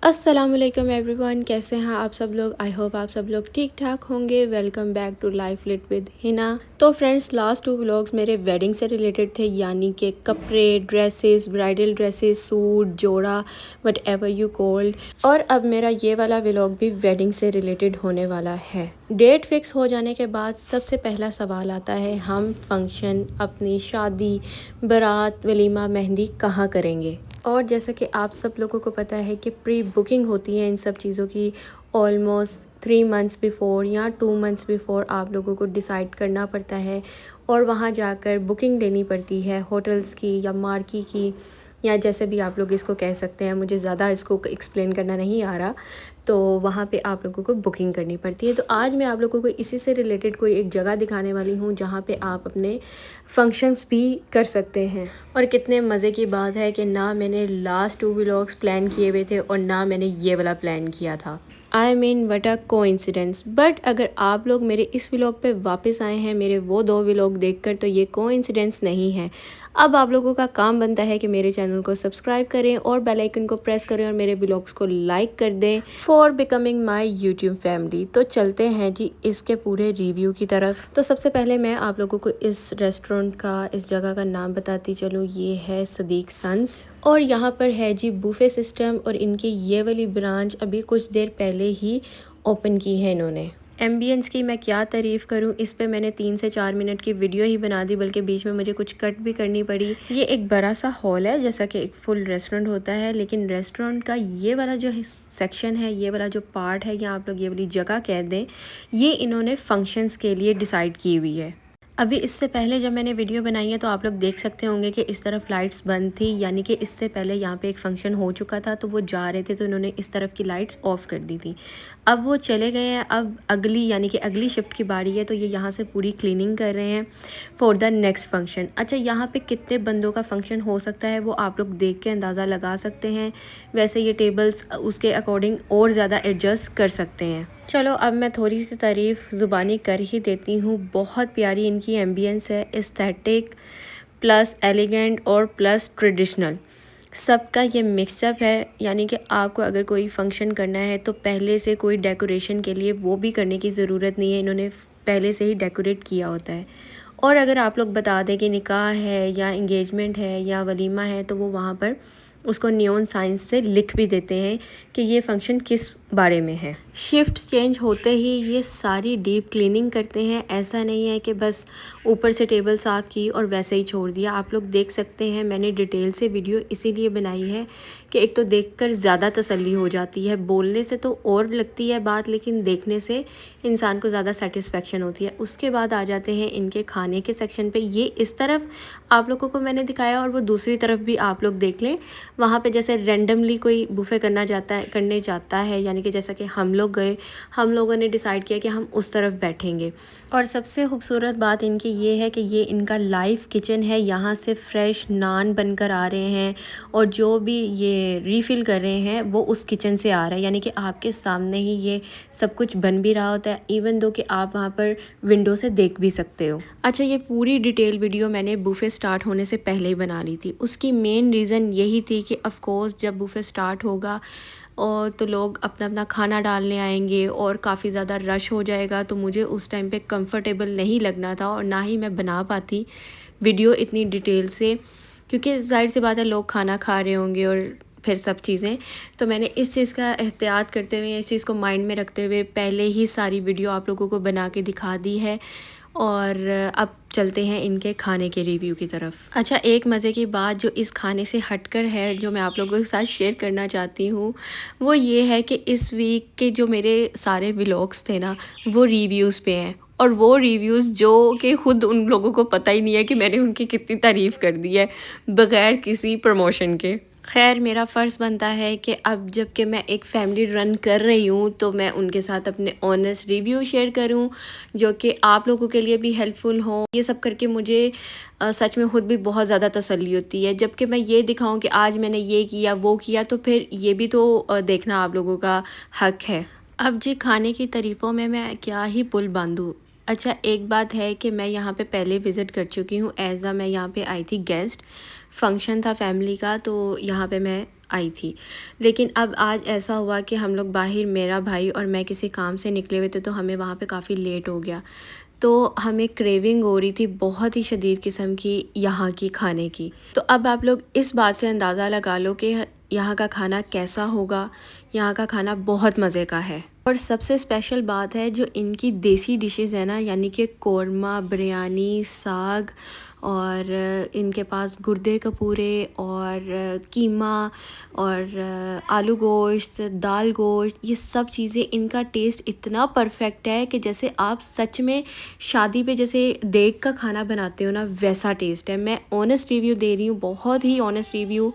अस्सलामुअलैकुम एवरीवन, कैसे हैं आप सब लोग। आई होप आप सब लोग ठीक ठाक होंगे। Welcome back to life lit with Hina. तो फ्रेंड्स, लास्ट 2 व्लॉग्स मेरे वेडिंग से रिलेटेड थे, यानी कि कपड़े, ड्रेसेस, ब्राइडल ड्रेसेस, सूट, जोड़ा, वट एवर यू कॉल्ड। और अब मेरा ये वाला व्लॉग भी वेडिंग से रिलेटेड होने वाला है। डेट फिक्स हो जाने के बाद सबसे पहला सवाल आता है, हम फंक्शन, अपनी शादी, बारात, वलीमा, मेहंदी कहाँ करेंगे। और जैसा कि आप सब लोगों को पता है कि प्री बुकिंग होती है इन सब चीज़ों की ऑलमोस्ट 3 मंथ्स बिफ़ोर या 2 मंथ्स बिफ़ोर आप लोगों को डिसाइड करना पड़ता है और वहाँ जाकर बुकिंग लेनी पड़ती है होटल्स की या मार्की की, या जैसे भी आप लोग इसको कह सकते हैं। मुझे ज़्यादा इसको एक्सप्लेन करना नहीं आ रहा। तो वहाँ पे आप लोगों को बुकिंग करनी पड़ती है। तो आज मैं आप लोगों को इसी से रिलेटेड कोई एक जगह दिखाने वाली हूँ जहाँ पे आप अपने फंक्शंस भी कर सकते हैं। और कितने मज़े की बात है कि ना मैंने लास्ट 2 व्लॉग्स प्लान किए हुए थे और ना मैंने ये वाला प्लान किया था। I mean what a coincidence. But अगर आप लोग मेरे इस व्लॉग पे वापस आए हैं मेरे वो 2 व्लॉग देखकर, तो ये कोइंसिडेंस नहीं है। अब आप लोगों का काम बनता है कि मेरे चैनल को सब्सक्राइब करें और बेल आइकन को प्रेस करें और मेरे व्लॉग्स को लाइक कर दें for becoming my YouTube family. तो चलते हैं जी इसके पूरे रिव्यू की तरफ। तो सबसे पहले मैं आप लोगों को इस रेस्टोरेंट का, इस जगह का नाम बताती चलूँ। ये है सदीक सन्स और यहाँ पर है जी बुफे सिस्टम। और इनकी ये वाली ब्रांच अभी कुछ देर पहले ही ओपन की है इन्होंने। एम्बियंस की मैं क्या तारीफ़ करूं, इस पे मैंने 3 से 4 मिनट की वीडियो ही बना दी, बल्कि बीच में मुझे कुछ कट भी करनी पड़ी। ये एक बड़ा सा हॉल है, जैसा कि एक फुल रेस्टोरेंट होता है, लेकिन रेस्टोरेंट का ये वाला जो सेक्शन है, ये वाला जो पार्ट है, या आप लोग ये वाली जगह कह दें, ये इन्होंने फंक्शंस के लिए डिसाइड की हुई है। अभी इससे पहले जब मैंने वीडियो बनाई है तो आप लोग देख सकते होंगे कि इस तरफ लाइट्स बंद थी, यानी कि इससे पहले यहाँ पे एक फंक्शन हो चुका था तो वो जा रहे थे तो इन्होंने इस तरफ की लाइट्स ऑफ कर दी थी। अब वो चले गए हैं, अब अगली यानी कि अगली शिफ्ट की बारी है, तो ये यहाँ से पूरी क्लीनिंग कर रहे हैं फॉर द नेक्स्ट फंक्शन। अच्छा, यहाँ पे कितने बंदों का फंक्शन हो सकता है वो आप लोग देख के अंदाज़ा लगा सकते हैं। वैसे ये टेबल्स उसके अकॉर्डिंग और ज़्यादा एडजस्ट कर सकते हैं। चलो अब मैं थोड़ी सी तारीफ़ ज़ुबानी कर ही देती हूँ। बहुत प्यारी इनकी एम्बियंस है, एस्थेटिक प्लस एलिगेंट और प्लस ट्रेडिशनल, सबका ये मिक्सअप है। यानी कि आपको अगर कोई फंक्शन करना है तो पहले से कोई डेकोरेशन के लिए वो भी करने की ज़रूरत नहीं है, इन्होंने पहले से ही डेकोरेट किया होता है। और अगर आप लोग बता दें कि निकाह है या इंगेजमेंट है या वलीमा है, तो वो वहाँ पर उसको नियॉन साइंस से लिख भी देते हैं कि ये फंक्शन किस बारे में है। शिफ्ट चेंज होते ही ये सारी डीप क्लीनिंग करते हैं। ऐसा नहीं है कि बस ऊपर से टेबल साफ़ की और वैसे ही छोड़ दिया। आप लोग देख सकते हैं, मैंने डिटेल से वीडियो इसीलिए बनाई है कि एक तो देखकर ज़्यादा तसल्ली हो जाती है, बोलने से तो और लगती है बात, लेकिन देखने से इंसान को ज़्यादा सेटिस्फेक्शन होती है। उसके बाद आ जाते हैं इनके खाने के सेक्शन पे। ये इस तरफ आप लोगों को मैंने दिखाया और वो दूसरी तरफ भी आप लोग देख लें। वहाँ पे जैसे रैंडमली कोई बुफे करने जाता है, यानी कि जैसा कि हम लोग गए, हम लोगों ने डिसाइड किया कि हम उस तरफ बैठेंगे। और सबसे खूबसूरत बात इनकी ये है कि ये इनका लाइव किचन है, यहाँ से फ्रेश नान बनकर आ रहे हैं और जो भी ये रीफ़िल कर रहे हैं वो उस किचन से आ रहा है, यानी कि आपके सामने ही ये सब कुछ बन भी रहा होता है, इवन दो कि आप वहाँ पर विंडो से देख भी सकते हो। अच्छा, ये पूरी डिटेल वीडियो मैंने बुफे स्टार्ट होने से पहले ही बना ली थी। उसकी मेन रीज़न यही थी कि ऑफ़ कोर्स जब बुफे स्टार्ट होगा और तो लोग अपना अपना खाना डालने आएंगे और काफ़ी ज़्यादा रश हो जाएगा, तो मुझे उस टाइम पे कंफर्टेबल नहीं लगना था और ना ही मैं बना पाती वीडियो इतनी डिटेल से, क्योंकि जाहिर सी बात है लोग खाना खा रहे होंगे और फिर सब चीज़ें। तो मैंने इस चीज़ का एहतियात करते हुए, इस चीज़ को माइंड में रखते हुए पहले ही सारी वीडियो आप लोगों को बना के दिखा दी है। और अब चलते हैं इनके खाने के रिव्यू की तरफ। अच्छा, एक मज़े की बात जो इस खाने से हटकर है, जो मैं आप लोगों के साथ शेयर करना चाहती हूँ, वो ये है कि इस वीक के जो मेरे सारे व्लॉग्स थे ना, वो रिव्यूज़ पे हैं। और वो रिव्यूज़ जो कि ख़ुद उन लोगों को पता ही नहीं है कि मैंने उनकी कितनी तारीफ़ कर दी है बग़ैर किसी प्रमोशन के। खैर, मेरा फ़र्ज़ बनता है कि अब जब कि मैं एक फ़ैमिली रन कर रही हूँ तो मैं उनके साथ अपने ऑनेस्ट रिव्यू शेयर करूँ जो कि आप लोगों के लिए भी हेल्पफुल हो। ये सब करके मुझे सच में ख़ुद भी बहुत ज़्यादा तसल्ली होती है। जबकि मैं ये दिखाऊँ कि आज मैंने ये किया वो किया, तो फिर ये भी तो देखना आप लोगों का हक़ है। अब जी खाने की तारीफ़ों में मैं क्या ही पुल बांधूँ। अच्छा, एक बात है कि मैं यहाँ पे पहले विज़िट कर चुकी हूँ, मैं यहाँ पे आई थी गेस्ट। फंक्शन था फैमिली का, तो यहाँ पे मैं आई थी। लेकिन अब आज ऐसा हुआ कि हम लोग बाहर, मेरा भाई और मैं किसी काम से निकले हुए थे, तो हमें वहाँ पे काफ़ी लेट हो गया। तो हमें क्रेविंग हो रही थी बहुत ही शदीद किस्म की यहाँ की खाने की। तो अब आप लोग इस बात से अंदाज़ा लगा लो कि यहाँ का खाना कैसा होगा। यहाँ का खाना बहुत मज़े का है। और सबसे स्पेशल बात है जो इनकी देसी डिशेस है ना, यानी कि कोरमा, बिरयानी, साग, और इनके पास गुर्दे कपूरे और कीमा और आलू गोश्त, दाल गोश्त, ये सब चीज़ें, इनका टेस्ट इतना परफेक्ट है कि जैसे आप सच में शादी पे जैसे देग का खाना बनाते हो ना, वैसा टेस्ट है। मैं ऑनेस्ट रिव्यू दे रही हूँ, बहुत ही ऑनेस्ट रिव्यू।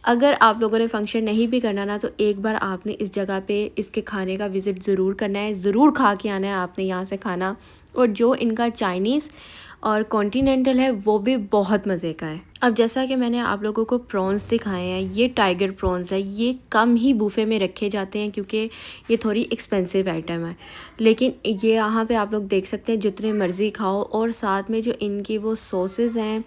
अगर आप लोगों ने फंक्शन नहीं भी करना ना, तो एक बार आपने इस जगह पे इसके खाने का विज़िट ज़रूर करना है, ज़रूर खा के आना है आपने यहाँ से खाना। और जो इनका चाइनीज़ और कॉन्टिनेंटल है वो भी बहुत मज़े का है। अब जैसा कि मैंने आप लोगों को प्रॉन्स दिखाए हैं, ये टाइगर प्रॉन्स है। ये कम ही बूफे में रखे जाते हैं क्योंकि ये थोड़ी एक्सपेंसिव आइटम है, लेकिन ये यहाँ पे आप लोग देख सकते हैं जितने मर्ज़ी खाओ। और साथ में जो इनकी वो सॉसेस हैं,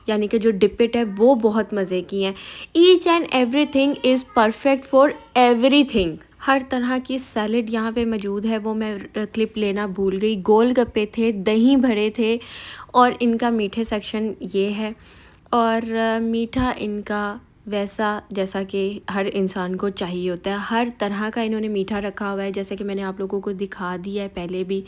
यानी कि जो डिपिट है, वो बहुत मज़े की हैं। Each and everything is perfect for everything. हर तरह की सैलड यहाँ पे मौजूद है, वो मैं क्लिप लेना भूल गई। गोलगप्पे थे, दही भरे थे, और इनका मीठे सेक्शन ये है। और मीठा इनका वैसा जैसा कि हर इंसान को चाहिए होता है, हर तरह का इन्होंने मीठा रखा हुआ है, जैसे कि मैंने आप लोगों को दिखा दिया है पहले भी।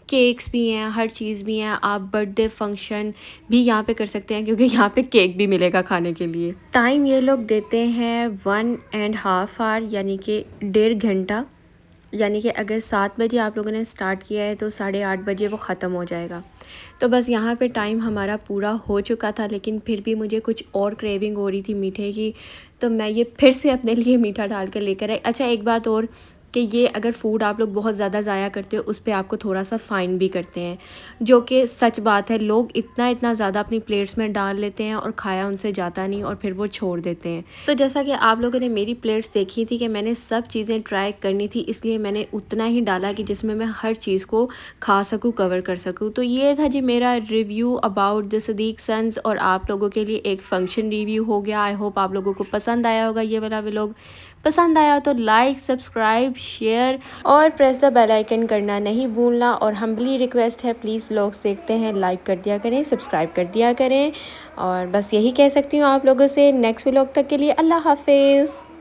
केक्स भी हैं, हर चीज़ भी हैं। आप बर्थडे फंक्शन भी यहाँ पे कर सकते हैं क्योंकि यहाँ पे केक भी मिलेगा खाने के लिए। टाइम ये लोग देते हैं 1.5 आवर, यानी कि 1.5 घंटा। यानी कि अगर 7 बजे आप लोगों ने स्टार्ट किया है तो 8:30 बजे वो ख़त्म हो जाएगा। तो बस यहाँ पे टाइम हमारा पूरा हो चुका था, लेकिन फिर भी मुझे कुछ और क्रेविंग हो रही थी मीठे की, तो मैं ये फिर से अपने लिए मीठा डाल कर लेकर आई। अच्छा, एक बात और कि ये अगर फ़ूड आप लोग बहुत ज़्यादा ज़ाया करते हो, उस पे आपको थोड़ा सा फ़ाइन भी करते हैं, जो कि सच बात है। लोग इतना ज़्यादा अपनी प्लेट्स में डाल लेते हैं और खाया उनसे जाता नहीं, और फिर वो छोड़ देते हैं। तो जैसा कि आप लोगों ने मेरी प्लेट्स देखी थी कि मैंने सब चीज़ें ट्राई करनी थी, इसलिए मैंने उतना ही डाला कि जिसमें मैं हर चीज़ को खा सकूँ, कवर कर सकूँ। तो ये था जी मेरा review about the Sadiq Sons, और आप लोगों के लिए एक फ़ंक्शन रिव्यू हो गया। आई होप आप लोगों को पसंद आया होगा ये वाला व्लॉग। पसंद आया तो लाइक, सब्सक्राइब, शेयर और प्रेस द बेल आइकन करना नहीं भूलना। और हम्बली रिक्वेस्ट है, प्लीज़ व्लॉग्स देखते हैं, लाइक कर दिया करें, सब्सक्राइब कर दिया करें। और बस यही कह सकती हूँ आप लोगों से। नेक्स्ट व्लॉग तक के लिए अल्लाह हाफिज़।